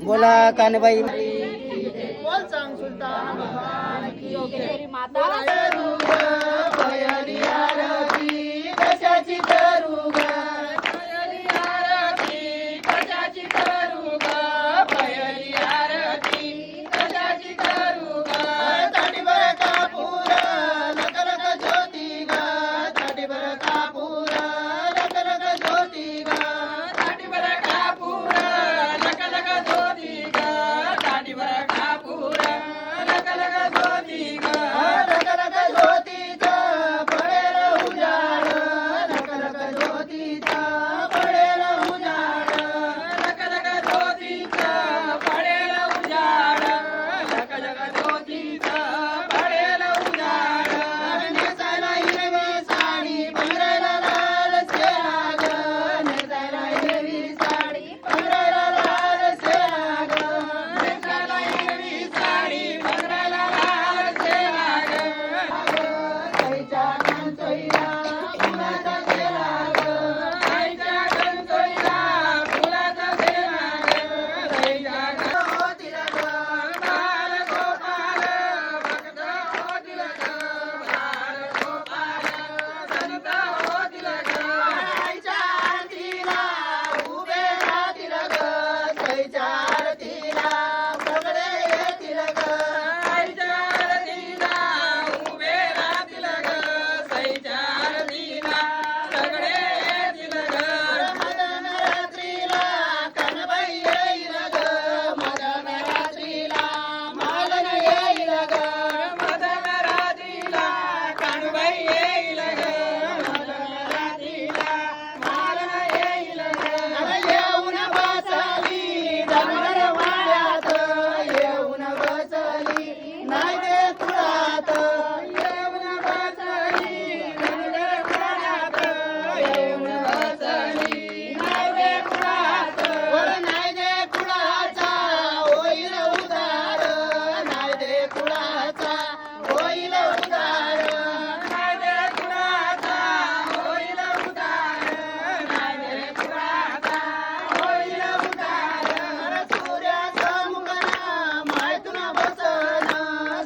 बोला कानबाई बोल सांग सुलतान भगवान की योगेश्वरी माता भयली आरती कशाची करू ग भयली आरती कशाची करू ग भयली आरती कशाची करू ग ताटीभर कापूर लख लख ज्योती ग ताटीभर कापूर लख लख ज्योती ग ताटीभर कापूर लख लख ज्योती ग ताटीभर कापूर लख लख ज्योती ग लख लख ज्योतीचा पडेल उजाड लख लख ज्योतीचा पडेल उजाड लख लख ज्योतीचा पडेल उजाड लख लख ज्योतीचा पडेल उजाड नेसायला हिरवी साडी पंधरायला लाल सेना ग नेसायला हिरवी साडी पंधरायला लाल सेना ग नेसायला हिरवी साडी पंधरायला लाल सेना ग आईच्या गणचोईला फुलाचा सेना ग आईच्या गणचोईला फुलाचा सेना ग आईच्या होतील ग बाल गोपाल भक्त होतील ग बाल गोपाल संत होतील ग आईच्या आरतीला उभे राहतील ग आईच्या आरतीला सगळे येतील ग आईच्या आरतीला उभे राहतील ग आईच्या आरतीला सगळे येतील ग मदन रात्रीला कानबाई येईल ग मदन रात्रीला मालन येईल ग मदन रात्रीला कानबाई येईल ग मदन रात्रीला मालन येईल ग येऊन बसली डमर वाड्यात येऊन बसली नाही ते कुळात येऊन बसली डमर वाड्यात येऊन बसली नाही ते कुळात नाही ते कुळाचा होईल उदार नाही ते कुळाचा होईल उदार नाही ते कुळाचा होईल उदार नाही ते कुळाचा होईल उदार सूर्याचा मुखना मायतून बसन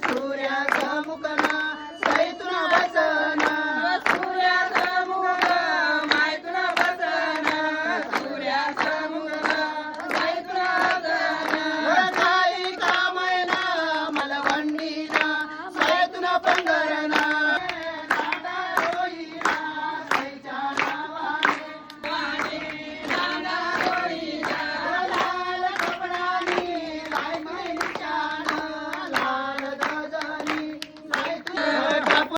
सूर्याचा मुखना सैतून बसन सूर्याचा मुखना मायतून बसन सूर्याचा मुखना सैतून बसन काही कामयना मलवंडीना सैतून पंढरना दांडा होईना सैच्या नावाने दांडा होईना लाल कपडानी लायमा